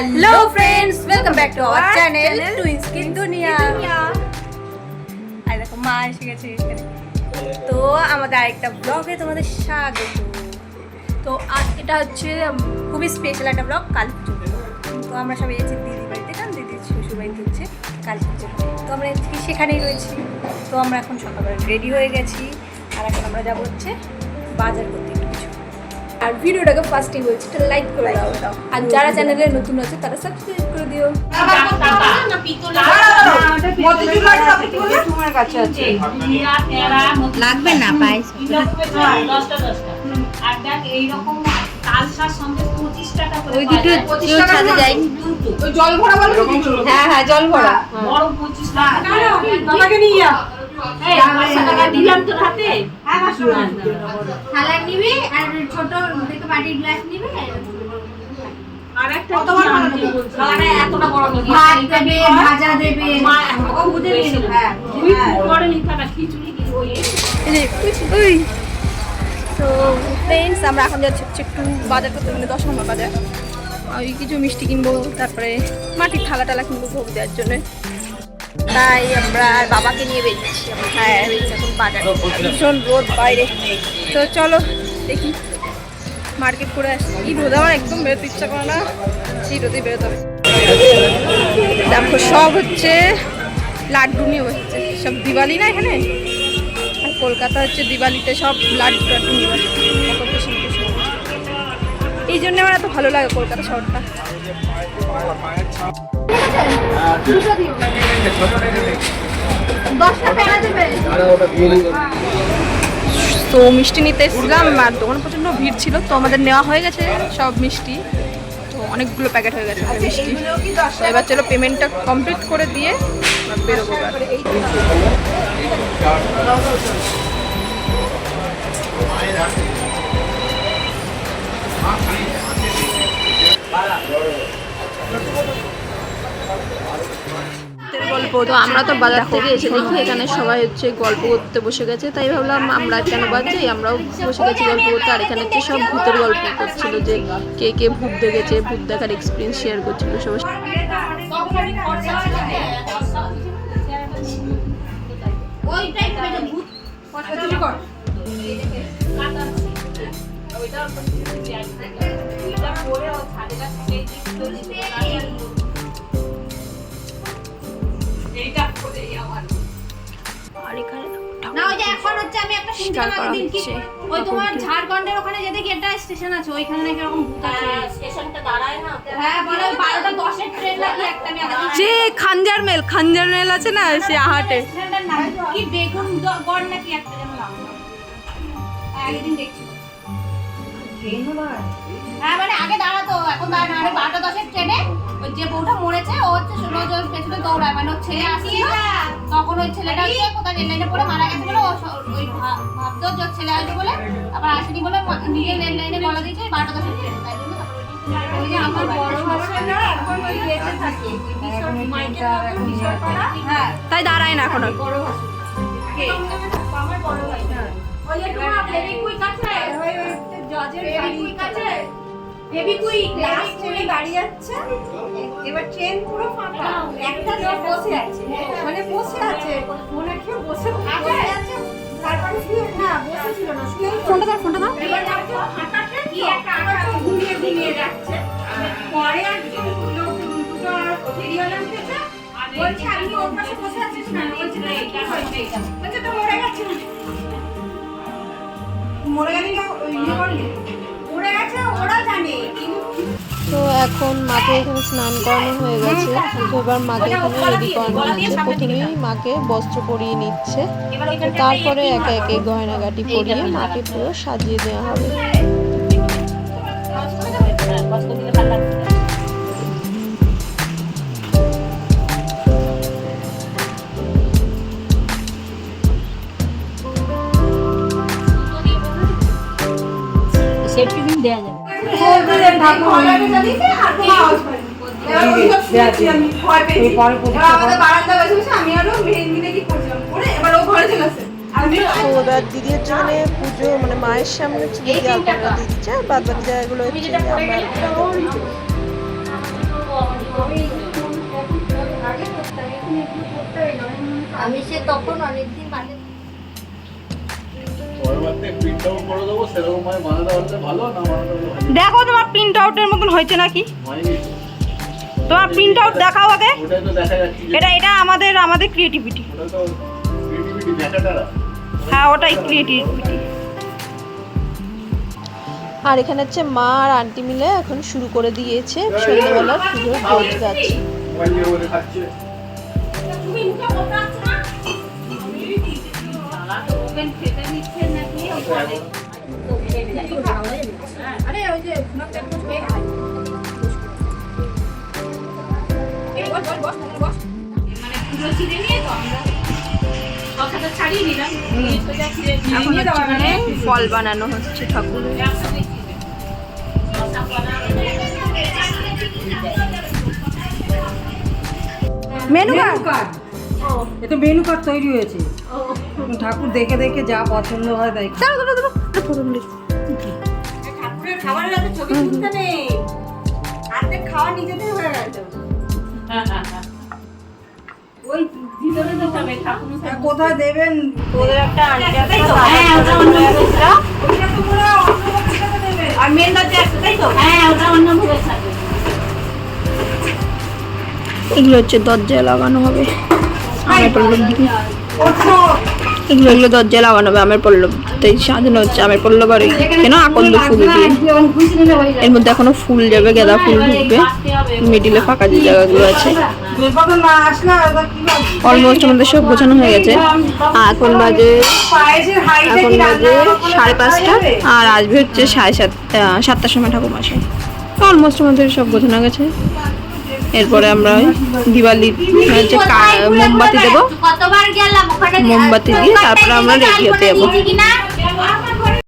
Hello friends, welcome back to our channel twins kid দুনিয়া। আর দেখো মা এসে গেছে এখানে। তো আমাদের আরেকটা ব্লগে তোমাদের স্বাগত। তো আজ এটা হচ্ছে খুবই স্পেশাল একটা ব্লগ, কালী পুজো। তো আমরা সবাই এসেছি দিদির বাড়িতে, কারণ দিদির শ্বশুর বাড়িতে হচ্ছে কালী পুজো। তো আমরা সেখানেই রয়েছি। তো আমরা এখন সকালবেলা রেডি হয়ে গেছি, আর এখন আমরা যাবো হচ্ছে বাজার করতে কিছু। আর ভিডিওটাকে ফার্স্টে বলছি লাইক করে দাও, আর যারা চ্যানেলে নতুন আছে তারা সাবস্ক্রাইব করে দিও। লাগবে না পায়েস ওই দুটো ছাদে যাই। জল ভরা বলো, হ্যাঁ হ্যাঁ জল ভরা বড় 25 টাকা বাবাকে নিয়ে যা। দিলাম তো হাতে। থালা নিবি আর ছোট দেখে বাটির গ্লাস নিবি। আর একটা তোমার মানে এতটা বড় নিবি, ভাত দেবে, ভাজা দেবে, মা ও বুঝে নিবি। হ্যাঁ তুই বড় লিখাটা খিচুড়ি কি ওই ওই তো ফ্রেন্ডস, আমরা এখন যাচ্ছি হচ্ছে একটু বাজার করতে, মানে 10 নম্বর বাজার। ওই কিছু মিষ্টি কিনবো, তারপরে মাটির থালা টালা কিনবো ভোগ দেওয়ার জন্য। তাই আমরা আর বাবাকে নিয়ে বেরিয়েছি। হ্যাঁ বেরিয়েছি এখন বাজার, ভীষণ রোদ বাইরে। তো চলো দেখি মার্কেট করে আসি। এই রোদ আমার একদম বেরোতে ইচ্ছা করে না, সেই রোদেই বেরোতে হবে। দেখো সব হচ্ছে লাড্ডু নিয়ে বসেছে, সব দিওয়ালি না এখানে। আর কলকাতা হচ্ছে দিওয়ালিতে সব লাড্ডু টাড্ডু নিয়ে বসে, কত খুশি খুশি। এই জন্য আমার এত ভালো লাগে কলকাতা শহরটা। তো মিষ্টি নিতে এসেছিলাম, আর দোকানে প্রচণ্ড ভিড় ছিল। তো আমাদের নেওয়া হয়ে গেছে সব মিষ্টি, তো অনেকগুলো প্যাকেট হয়ে গেছে মিষ্টি। এবার চলো পেমেন্টটা কমপ্লিট করে দিয়ে বেরোবো। গল্প তো আমরা তো বাজার থেকে এসে দেখি এখানে সবাই হচ্ছে গল্প করতে বসে গেছে, তাই ভাবলাম আমরা কেন বাদ যাই, আমরাও বসে গেছি গল্প করতে। আর এখানে হচ্ছে সব ভূতের গল্প করছিল, যে কে কে ভূত দেখেছে, ভূত দেখার এক্সপিরিয়েন্স শেয়ার করছিল সবাই। আর এখানে না ওই যে এখন হচ্ছে আমি একটা শুনছিলাম একদিন কি ওই তোমার ঝাড়খণ্ডের ওখানে যেতে কি একটা স্টেশন আছে, ওইখানে নাকি এরকম ভূত আছে। স্টেশনটা দাঁড়ায় না। হ্যাঁ বলে 12:10 এর ট্রেন নাকি একটা আমি আগে যে খানজার মেল আছে না, সে আহাটে স্টেশনটার নাম কি বেগুন গড় নাকি একটা যেন নাম। একদিন দেখছি। হ্যাঁ মানে আগে দাঁড়াতো, এখন দাঁড়ায় না। 12:10 এর ট্রেনে ওই যে বউটা মরেছে, ও হচ্ছে রোজ ওর পেছনে দৌড়ায়, মানে ওর ছেলে আসছিল, তখন ওই ছেলেটা হচ্ছে কোথায় রেল লাইনে পড়ে মারা গেছে বলে ওই ভাবতো যে ওর ছেলে আসবে বলে, আবার আসেনি বলে নিজে রেল লাইনে বলা দিয়েছে 12:10 এর ট্রেন। তাই জন্য ওই যে আমার বড় ভাষাটা এখন ওই রেটে থাকে হ্যাঁ, তাই দাঁড়ায় না এখন। বড় ভাষা কে আমার বড় ভাই ওই যে তোমার বেবি কুইক আছে, ওই জজের বেবি কুইক আছে, বেবি কুইক লাস্ট ট্রেনে দাঁড়িয়ে যাচ্ছে, এবার ট্রেন পুরো ফাঁকা, একটা লোক বসে আছে, মানে বসে আছে, মনে কেউ বসে আছে, তারপরে শুয়ে না বসে ছিল না, শুয়ে ফোনটা দাও এবার যাচ্ছে হাঁটাতে কি একটা আটা ঘুমিয়ে যাচ্ছে। পরে আর লোক দুটো ফেরিওয়ালা উঠেছে, বলছে আপনি ওর পাশে বসে আছিস না, বলছে না এটা হয়েছে এটা, বলছে তো মরে গেছে, মরে গেলে ইয়ে করলে মরে গেছে ওরা জানে। তো এখন মাকে এখানে স্নান করানো হয়ে গেছে, তো এবার মাকে এখানে রেডি করানো হচ্ছে। প্রথমেই মাকে বস্ত্র পরিয়ে নিচ্ছে, তারপরে একে একে গয়নাগাটি পরিয়ে মাকে পুরো সাজিয়ে দেওয়া হবে। সেফটি পিন দেয়া যাবে। এবার দিদি হচ্ছে মানে পুজো মানে মায়ের সামনে হচ্ছে দিদি আলপনা দিচ্ছে, বাদ বাকি জায়গাগুলো হচ্ছে আমরা আমি সে তখন অনেকদিন মানে দেখো তোমার প্রিন্ট আউটের মতন হয়েছে নাকি? তোমার প্রিন্ট আউট দেখাও আগে। এটা আমাদের ক্রিয়েটিভিটি। হ্যাঁ, ওটাই ক্রিয়েটিভিটি। আর এখানে হচ্ছে মা আর আন্টি মিলে এখন শুরু করে দিয়েছে সন্ধ্যাবেলার পুজোর ভোজ গাছ। আরে ওই যে এখন হচ্ছে ফল বানানো হচ্ছে ঠাকুরের। Menu card. এটা মেনু কার্ড তৈরি হয়েছে। ঠাকুর দেখে দেখে যা পছন্দ হয় তাই। ঠাকুরের খাবারের এত ছবি তুলতে নেই, অর্ধেক খাওয়া নিজেদের হয়ে গেছে। ওই ভিতরে তো হবে ঠাকুর কোথায় দেবেন? ওদের একটা হ্যাঁ ওটা অন্য ভোগের আর মেন দরজা আছে তাই তো? হ্যাঁ ওটা অন্য ভোগের সাথে। এগুলো হচ্ছে দরজায় লাগানো হবে আমের পল্লব দিয়ে। এগুলো দরজায় লাগানো হবে আমের পল্লব, তাই সাজানো হচ্ছে আমের পল্লব আর কেন আকন্দ ফুল দিয়ে। এর মধ্যে এখনো ফুল যাবে, গাঁদা ফুল ঢুকবে, মিডিলে ফাঁকা যে জায়গাগুলো আছে। অলমোস্ট আমাদের সব গোছানো হয়ে গেছে। এখন বাজে 5:30 আর আসবে হচ্ছে 7:30 সময় ঠাকুর মাসে। অলমোস্ট আমাদের সব গোছানো গেছে। এরপরে আমরা দিওয়ালি হচ্ছে মোমবাতি দেবো, কতবার গেলাম ওখানে মোমবাতি দিয়ে তারপরে আমরা রেডি হতে যাবো। কিনা